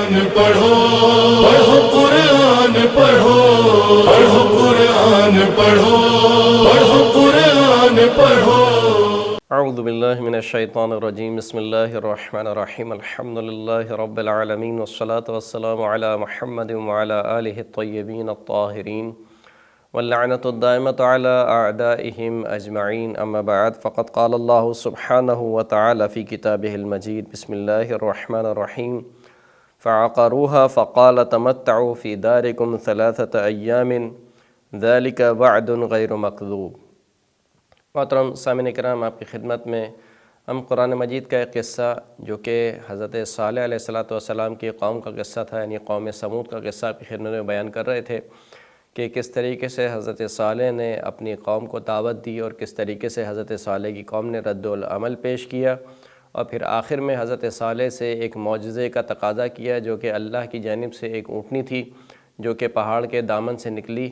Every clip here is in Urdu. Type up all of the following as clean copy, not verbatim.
پڑھو پڑھو قرآن پڑھو پڑھو قرآن پڑھو پڑھو قرآن پڑھو۔ اعوذ باللہ من الشیطان الرجیم، بسم اللہ الرحمن الرحیم، الحمدللہ رب العالمین، والصلاة والسلام علی محمد وعلی آلہ الطیبین الطاہرین، واللعنۃ الدائمۃ علی اعدائہم اجمعین، اما بعد، فقد قال اللہ سبحانہ وتعالی فی کتابہ المجید، بسم اللہ الرحمن الرحیم، فعقروها فقال تمتعوا فی دارکم ثلاثۃ ایام ذلک وعد غیر مکذوب۔ محترم سامعین کرام، آپ کی خدمت میں ہم قرآن مجید کا ایک قصہ جو کہ حضرت صالح علیہ السلام کی قوم کا قصہ تھا، یعنی قوم سمود کا قصہ آپ کی خدمت میں بیان کر رہے تھے کہ کس طریقے سے حضرت صالح نے اپنی قوم کو دعوت دی اور کس طریقے سے حضرت صالح کی قوم نے رد العمل پیش کیا، اور پھر آخر میں حضرت صالح سے ایک معجزے کا تقاضا کیا جو کہ اللہ کی جانب سے ایک اونٹنی تھی جو کہ پہاڑ کے دامن سے نکلی،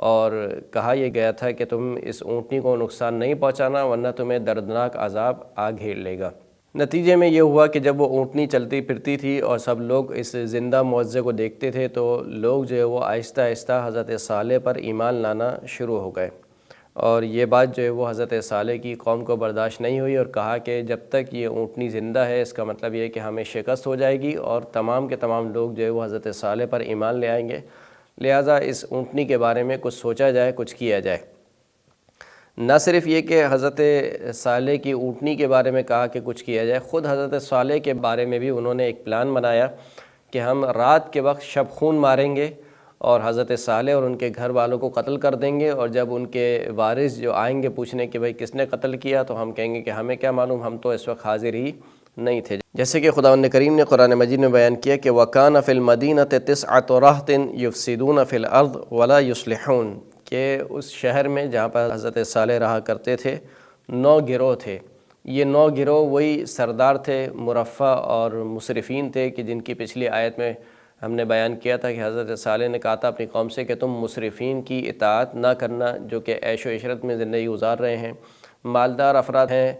اور کہا یہ گیا تھا کہ تم اس اونٹنی کو نقصان نہیں پہنچانا ورنہ تمہیں دردناک عذاب آ گھیر لے گا۔ نتیجے میں یہ ہوا کہ جب وہ اونٹنی چلتی پھرتی تھی اور سب لوگ اس زندہ معجزے کو دیکھتے تھے تو لوگ جو ہے وہ آہستہ آہستہ حضرت صالح پر ایمان لانا شروع ہو گئے، اور یہ بات جو ہے وہ حضرت صالح کی قوم کو برداشت نہیں ہوئی اور کہا کہ جب تک یہ اونٹنی زندہ ہے اس کا مطلب یہ ہے کہ ہمیں شکست ہو جائے گی اور تمام کے تمام لوگ جو ہے وہ حضرت صالح پر ایمان لے آئیں گے، لہٰذا اس اونٹنی کے بارے میں کچھ سوچا جائے، کچھ کیا جائے۔ نہ صرف یہ کہ حضرت صالح کی اونٹنی کے بارے میں کہا کہ کچھ کیا جائے، خود حضرت صالح کے بارے میں بھی انہوں نے ایک پلان بنایا کہ ہم رات کے وقت شب خون ماریں گے اور حضرت صالح اور ان کے گھر والوں کو قتل کر دیں گے، اور جب ان کے وارث جو آئیں گے پوچھنے کہ بھئی کس نے قتل کیا تو ہم کہیں گے کہ ہمیں کیا معلوم، ہم تو اس وقت حاضر ہی نہیں تھے۔ جیسے کہ خداوند کریم نے قرآن مجید میں بیان کیا کہ وَكَانَ فِي الْمَدِينَةِ تِسْعَةُ رَهْطٍ يُفْسِدُونَ فِي الْأَرْضِ وَلَا يُصْلِحُونَ، کہ اس شہر میں جہاں پر حضرت صالح رہا کرتے تھے 9 گروہ تھے۔ یہ 9 گروہ وہی سردار تھے، مرفع اور مسرفین تھے کہ جن کی پچھلی آیت میں ہم نے بیان کیا تھا کہ حضرت صالح نے کہا تھا اپنی قوم سے کہ تم مسرفین کی اطاعت نہ کرنا جو کہ عیش و عشرت میں زندگی گزار رہے ہیں، مالدار افراد ہیں،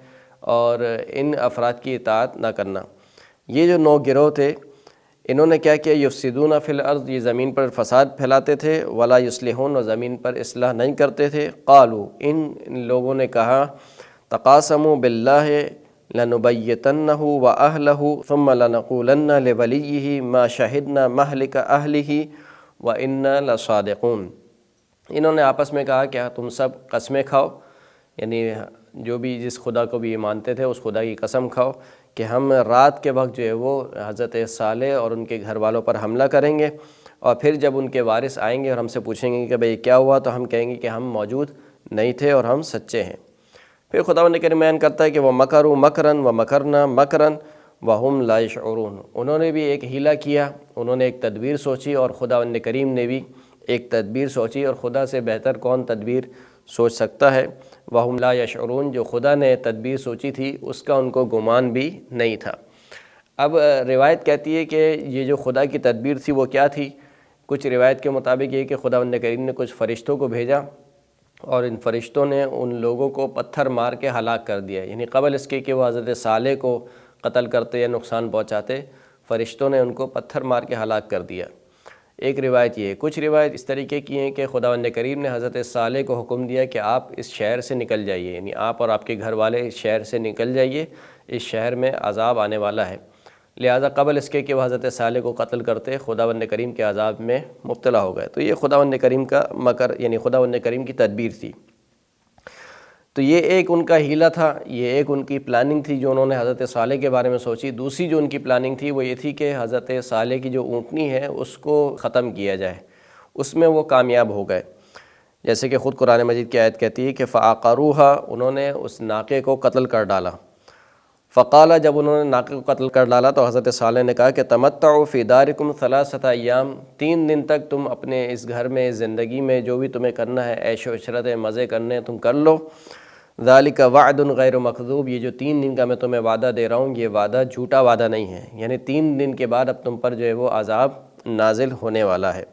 اور ان افراد کی اطاعت نہ کرنا۔ یہ جو 9 گروہ تھے انہوں نے کیا کیا، یفسدون فی الارض، یہ زمین پر فساد پھیلاتے تھے، ولا یصلحون، اور زمین پر اصلاح نہیں کرتے تھے۔ قالوا، ان لوگوں نے کہا، تقاسموا باللہ لنبیتنہ واہلہ ثم لنقولن لولیہ ما شہدنا مہلک اہلہ وانا لصادقون، انہوں نے آپس میں کہا کہ تم سب قسمیں کھاؤ، یعنی جو بھی جس خدا کو بھی یہ مانتے تھے اس خدا کی قسم کھاؤ کہ ہم رات کے وقت جو ہے وہ حضرت صالح اور ان کے گھر والوں پر حملہ کریں گے، اور پھر جب ان کے وارث آئیں گے اور ہم سے پوچھیں گے کہ بھئی کیا ہوا تو ہم کہیں گے کہ ہم موجود نہیں تھے اور ہم سچے ہیں۔ پھر خداوند کریم بیان کرتا ہے کہ وَمَكَرُوا مَكْرًا وَمَكَرْنَا مَكْرًا وَهُمْ لَا يَشْعُرُونَ، انہوں نے بھی ایک حیلہ کیا، انہوں نے ایک تدبیر سوچی، اور خداوند کریم نے بھی ایک تدبیر سوچی، اور خدا سے بہتر کون تدبیر سوچ سکتا ہے۔ وَهُمْ لَا يَشْعُرُونَ، جو خدا نے تدبیر سوچی تھی اس کا ان کو گمان بھی نہیں تھا۔ اب روایت کہتی ہے کہ یہ جو خدا کی تدبیر تھی وہ کیا تھی؟ کچھ روایت کے مطابق یہ کہ خداوند کریم نے کچھ فرشتوں کو بھیجا اور ان فرشتوں نے ان لوگوں کو پتھر مار کے ہلاک کر دیا، یعنی قبل اس کے کہ وہ حضرت صالح کو قتل کرتے یا نقصان پہنچاتے، فرشتوں نے ان کو پتھر مار کے ہلاک کر دیا۔ ایک روایت یہ ہے۔ کچھ روایت اس طریقے کی ہیں کہ خداوند کریم نے حضرت صالح کو حکم دیا کہ آپ اس شہر سے نکل جائیے، یعنی آپ اور آپ کے گھر والے اس شہر سے نکل جائیے، اس شہر میں عذاب آنے والا ہے، لہٰذا قبل اس کے کہ وہ حضرت صالح کو قتل کرتے خداوند کریم کے عذاب میں مبتلا ہو گئے۔ تو یہ خداوند کریم کا مکر، یعنی خداوند کریم کی تدبیر تھی۔ تو یہ ایک ان کا حیلہ تھا، یہ ایک ان کی پلاننگ تھی جو انہوں نے حضرت صالح کے بارے میں سوچی۔ دوسری جو ان کی پلاننگ تھی وہ یہ تھی کہ حضرت صالح کی جو اونٹنی ہے اس کو ختم کیا جائے، اس میں وہ کامیاب ہو گئے، جیسے کہ خود قرآن مجید کی آیت کہتی ہے کہ فَعَقَرُوهَا، انہوں نے اس ناقے کو قتل کر ڈالا۔ فقال، جب انہوں نے ناقے کو قتل کر ڈالا تو حضرت صالح نے کہا کہ تمتعوا فی دارکم ثلاثۃ ایام، 3 دن تک تم اپنے اس گھر میں، اس زندگی میں جو بھی تمہیں کرنا ہے، عیش و عشرت مزے کرنے ہیں تم کر لو۔ ذالک وعد غیر مکذوب، یہ جو 3 دن کا میں تمہیں وعدہ دے رہا ہوں یہ وعدہ جھوٹا وعدہ نہیں ہے، یعنی 3 دن کے بعد اب تم پر جو ہے وہ عذاب نازل ہونے والا ہے۔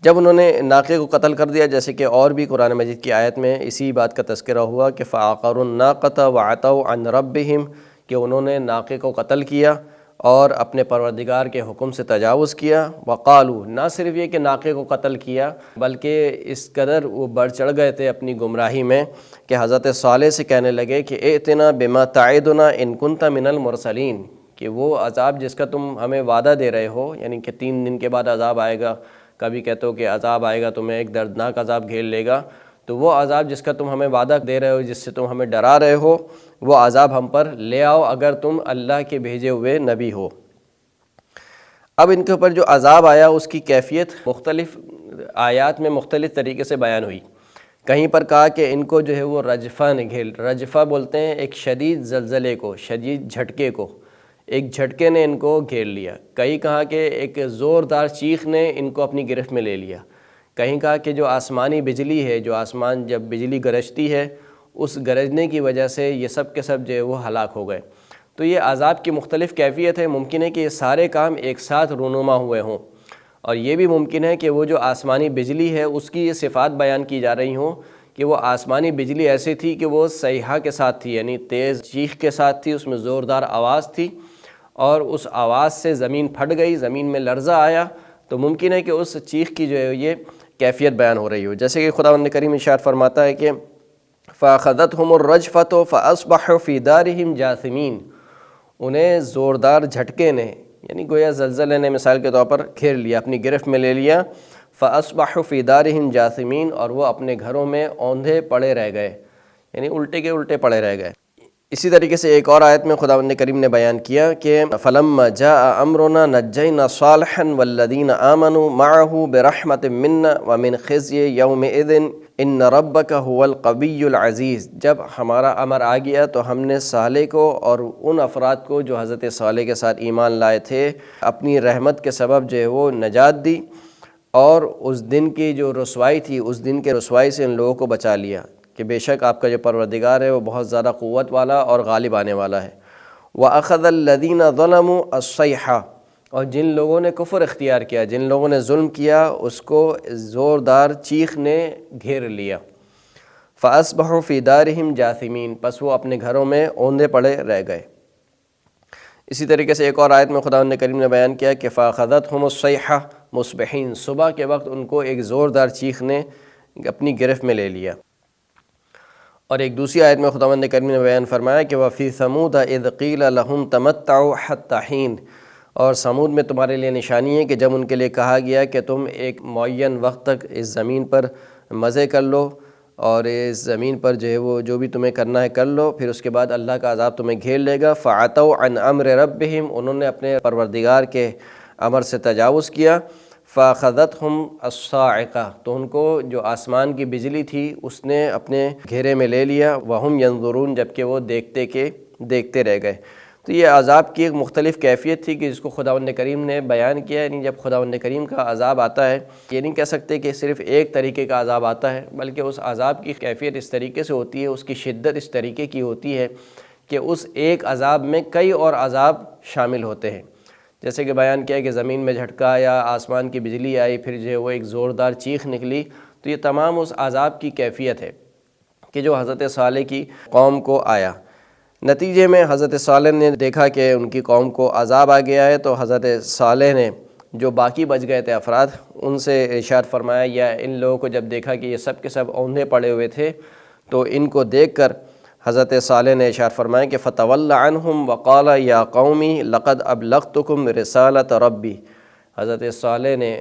جب انہوں نے ناقے کو قتل کر دیا، جیسے کہ اور بھی قرآن مجید کی آیت میں اسی بات کا تذکرہ ہوا کہ فَعَقَرُوا النَّاقَةَ وَعَتَوْا عَنْ رَبِّهِمْ، کہ انہوں نے ناقے کو قتل کیا اور اپنے پروردگار کے حکم سے تجاوز کیا۔ وقالو، نہ صرف یہ کہ ناقے کو قتل کیا بلکہ اس قدر وہ بڑھ چڑھ گئے تھے اپنی گمراہی میں کہ حضرت صالح سے کہنے لگے کہ ائتنا بما تعدنا ان کنت من المرسلین، کہ وہ عذاب جس کا تم ہمیں وعدہ دے رہے ہو، یعنی کہ 3 دن کے بعد عذاب آئے گا، کبھی کہتے ہو کہ عذاب آئے گا تمہیں ایک دردناک عذاب گھیر لے گا، تو وہ عذاب جس کا تم ہمیں وعدہ دے رہے ہو، جس سے تم ہمیں ڈرا رہے ہو، وہ عذاب ہم پر لے آؤ اگر تم اللہ کے بھیجے ہوئے نبی ہو۔ اب ان کے اوپر جو عذاب آیا اس کی کیفیت مختلف آیات میں مختلف طریقے سے بیان ہوئی۔ کہیں پر کہا کہ ان کو جو ہے وہ رجفہ نے گھیر، رجفہ بولتے ہیں ایک شدید زلزلے کو، شدید جھٹکے کو، ایک جھٹکے نے ان کو گھیر لیا۔ کہیں کہا کہ ایک زوردار چیخ نے ان کو اپنی گرفت میں لے لیا۔ کہیں کہا کہ جو آسمانی بجلی ہے، جو آسمان جب بجلی گرجتی ہے، اس گرجنے کی وجہ سے یہ سب کے سب جو ہے وہ ہلاک ہو گئے۔ تو یہ عذاب کی مختلف کیفیت ہے، ممکن ہے کہ یہ سارے کام ایک ساتھ رونما ہوئے ہوں، اور یہ بھی ممکن ہے کہ وہ جو آسمانی بجلی ہے اس کی یہ صفات بیان کی جا رہی ہوں کہ وہ آسمانی بجلی ایسی تھی کہ وہ صیحہ کے ساتھ تھی، یعنی تیز چیخ کے ساتھ تھی، اس میں زوردار آواز تھی، اور اس آواز سے زمین پھٹ گئی، زمین میں لرزہ آیا، تو ممکن ہے کہ اس چیخ کی جو ہے یہ کیفیت بیان ہو رہی ہو۔ جیسے کہ خداوند کریم ارشاد فرماتا ہے کہ فَأَخَذَتْهُمُ الرَّجْفَةُ فَأَصْبَحُوا فِي دَارِهِمْ جَاثِمِينَ، انہیں زوردار جھٹکے نے، یعنی گویا زلزلے نے مثال کے طور پر گھیر لیا، اپنی گرفت میں لے لیا۔ فَأَصْبَحُوا فِي دَارِهِمْ جَاثِمِينَ، اور وہ اپنے گھروں میں اوندھے پڑے رہ گئے، یعنی الٹے کے الٹے پڑے رہ گئے۔ اسی طریقے سے ایک اور آیت میں خداوند کریم نے بیان کیا کہ فَلَمَّا جَاءَ أَمْرُنَا نَجَّيْنَا صَالِحًا وَالَّذِينَ آمَنُوا مَعَهُ بِرَحْمَةٍ مِنَّا وَمِنْ خِزْيِ يَوْمِئِذٍ إِنَّ رَبَّكَ هُوَ الْقَوِيُّ الْعَزِيزُ۔ جب ہمارا امر آ گیا تو ہم نے صالح کو اور ان افراد کو جو حضرت صالح کے ساتھ ایمان لائے تھے اپنی رحمت کے سبب جو ہے وہ نجات دی، اور اس دن کی جو رسوائی تھی، اس دن کے رسوائی سے ان لوگوں کو بچا لیا کہ بے شک آپ کا جو پروردگار ہے وہ بہت زیادہ قوت والا اور غالب آنے والا ہے۔ وَأَخَذَ الَّذِينَ ظَلَمُوا الصَّيْحَةُ، اور جن لوگوں نے کفر اختیار کیا، جن لوگوں نے ظلم کیا، اس کو زوردار چیخ نے گھیر لیا۔ فَأَصْبَحُوا فِي دَارِهِمْ جَاثِمِينَ، پس وہ اپنے گھروں میں اوندے پڑے رہ گئے۔ اسی طریقے سے ایک اور آیت میں خداوند کریم نے بیان کیا کہ فَأَخَذَتْهُمُ الصَّيْحَةُ مُصْبِحِينَ، صبح کے وقت ان کو ایک زوردار چیخ نے اپنی گرفت میں لے لیا۔ اور ایک دوسری آیت میں خداوند کریم نے بیان فرمایا کہ وَفِي ثَمُودَ إِذْ قِيلَ لَهُمْ تَمَتَّعُوا حَتَّىٰ حِينٍ، اور سمود میں تمہارے لیے نشانی ہے کہ جب ان کے لیے کہا گیا کہ تم ایک معین وقت تک اس زمین پر مزے کر لو، اور اس زمین پر جو ہے وہ جو بھی تمہیں کرنا ہے کر لو، پھر اس کے بعد اللہ کا عذاب تمہیں گھیر لے گا۔ فَعَتَوْا عَنْ أَمْرِ رَبِّهِمْ، انہوں نے اپنے پروردگار کے امر سے تجاوز کیا۔ فَأَخَذَتْهُمْ الصَّاعِقَةُ، تو ان کو جو آسمان کی بجلی تھی اس نے اپنے گھیرے میں لے لیا۔ وَهُمْ يَنظُرُونَ، جبکہ وہ دیکھتے رہ گئے۔ تو یہ عذاب کی ایک مختلف کیفیت تھی کہ جس کو خداوند کریم نے بیان کیا، یعنی جب خداوند کریم کا عذاب آتا ہے، یہ نہیں کہہ سکتے کہ صرف ایک طریقے کا عذاب آتا ہے، بلکہ اس عذاب کی کیفیت اس طریقے سے ہوتی ہے، اس کی شدت اس طریقے کی ہوتی ہے کہ اس ایک عذاب میں کئی اور عذاب شامل ہوتے ہیں۔ جیسے کہ بیان کیا کہ زمین میں جھٹکا یا آسمان کی بجلی آئی، پھر جو ہے وہ ایک زوردار چیخ نکلی، تو یہ تمام اس عذاب کی کیفیت ہے کہ جو حضرت صالح کی قوم کو آیا۔ نتیجے میں حضرت صالح نے دیکھا کہ ان کی قوم کو عذاب آ گیا ہے، تو حضرت صالح نے جو باقی بچ گئے تھے افراد ان سے ارشاد فرمایا، یا ان لوگوں کو جب دیکھا کہ یہ سب کے سب اوندھے پڑے ہوئے تھے، تو ان کو دیکھ کر حضرت صالح نے ارشاد فرمایا کہ فَتَوَلَّ عَنْهُمْ وَقَالَ يَا قَوْمِ لَقَدْ أَبْلَغْتُكُمْ رِسَالَةَ رَبِّي۔ حضرت صالح نے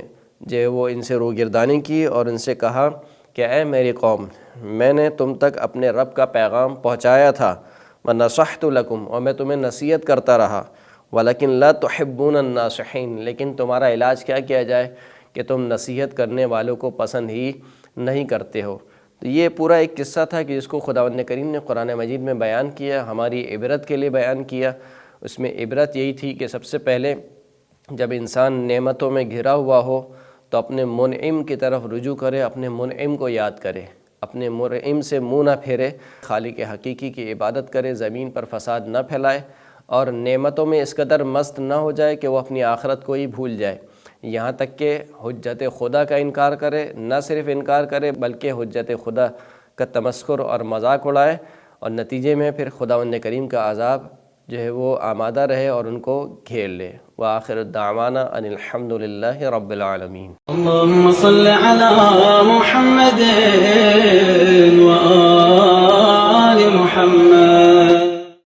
جو وہ ان سے روگردانی کی اور ان سے کہا کہ اے میری قوم، میں نے تم تک اپنے رب کا پیغام پہنچایا تھا، وَنَصَحْتُ لَكُمْ، اور میں تمہیں نصیحت کرتا رہا، وَلَكِنْ لَا تُحِبُّونَ النَّاصِحِينَ، لیکن تمہارا علاج کیا جائے کہ تم نصیحت کرنے والوں کو پسند ہی نہیں کرتے ہو۔ تو یہ پورا ایک قصہ تھا کہ جس کو خداوند کریم نے قرآن مجید میں بیان کیا، ہماری عبرت کے لیے بیان کیا۔ اس میں عبرت یہی تھی کہ سب سے پہلے جب انسان نعمتوں میں گھرا ہوا ہو تو اپنے منعم کی طرف رجوع کرے، اپنے منعم کو یاد کرے، اپنے منعم سے منہ نہ پھیرے، خالق حقیقی کی عبادت کرے، زمین پر فساد نہ پھیلائے، اور نعمتوں میں اس قدر مست نہ ہو جائے کہ وہ اپنی آخرت کو ہی بھول جائے، یہاں تک کہ حجت خدا کا انکار کرے، نہ صرف انکار کرے بلکہ حجت خدا کا تمسخر اور مذاق اڑائے، اور نتیجے میں پھر خداوند کریم کا عذاب جو ہے وہ آمادہ رہے اور ان کو گھیر لے۔ وآخر دعوانا ان الحمد للہ رب العالمین۔ اللهم صل على محمد وآل محمد